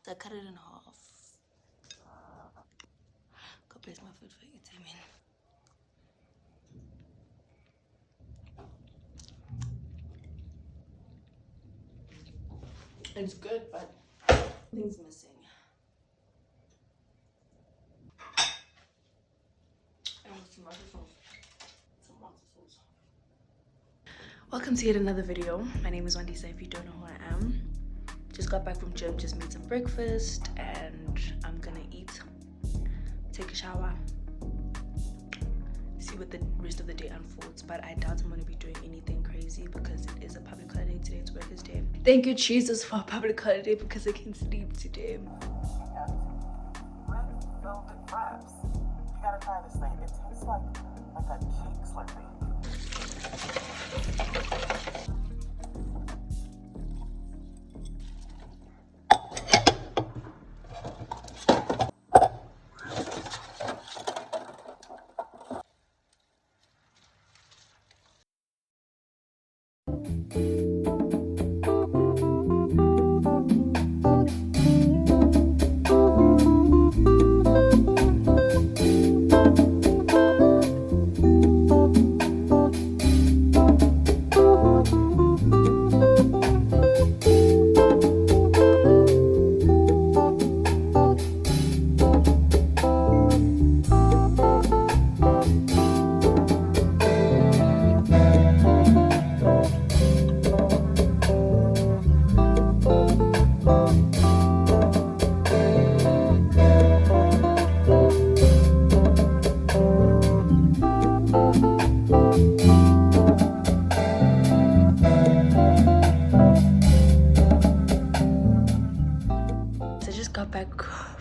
So I cut it in half. God bless my food for eating, man. It's good, but things missing. Welcome to yet another video. My name is Wandisa if you don't know who I am. Just got back from gym, just made some breakfast, and I'm gonna eat, take a shower, see what the rest of the day unfolds. But I doubt I'm gonna be doing anything crazy because it is a public holiday today. It's Workers' Day. Thank you, Jesus, for a public holiday because I can sleep today. Red velvet wraps. You gotta try this thing. It tastes like a cake slurpee.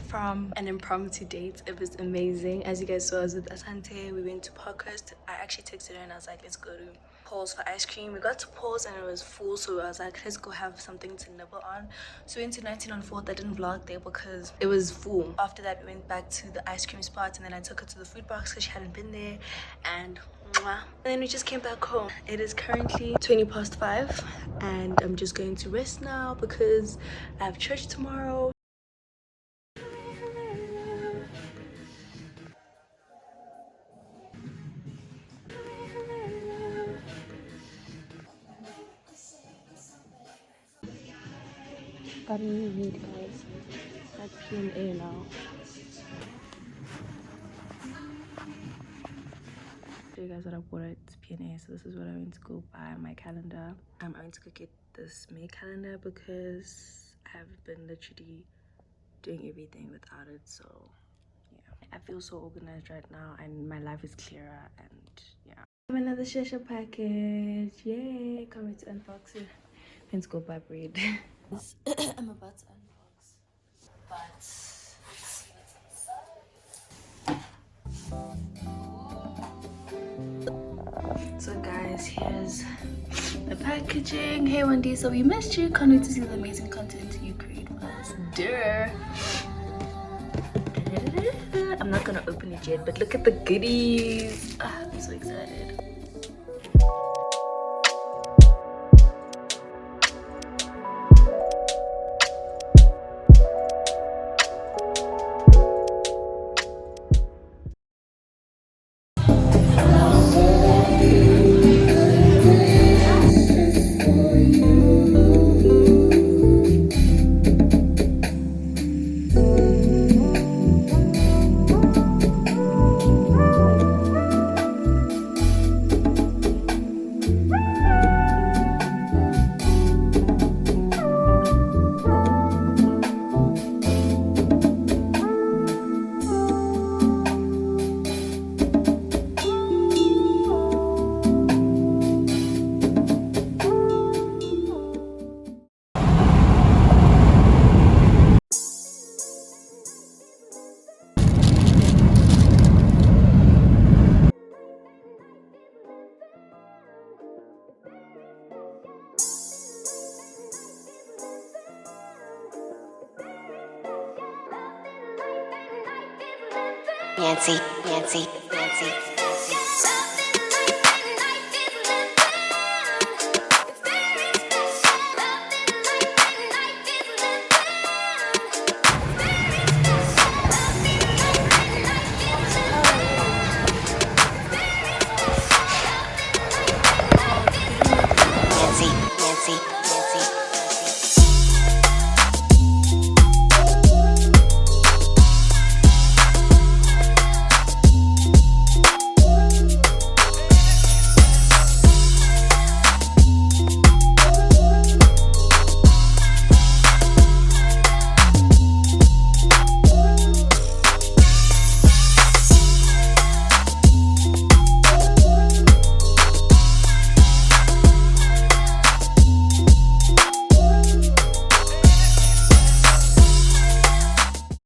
From an impromptu date. It was amazing. As you guys saw, I was with Asante. We went to Parkhurst. I actually texted her and I was like, let's go to Paul's for ice cream. We got to Paul's and it was full, so I was like, let's go have something to nibble on. So we went to 19 on 4th. I didn't vlog there because it was full. After that, we went back to the ice cream spot and then I took her to the food box because she hadn't been there, and then we just came back home. It is currently 5:20 and I'm just going to rest now because I have church tomorrow. Got a new weed, guys. That's P&A now. Show you guys what I bought at P&A. So this is what I went to go buy. My calendar. I went to go get this May calendar because I've been literally doing everything without it. So yeah, I feel so organized right now and my life is clearer, and yeah. I have another Shesha package. Yay! Can't wait to unbox it. Let's go buy bread. I'm about to unbox, but let's see what's inside. So guys, here's the packaging. Hey Wendy, so we missed you. Can't wait to see the amazing content you create for us. Duh. I'm not gonna open it yet, but look at the goodies. I'm so excited. Nancy.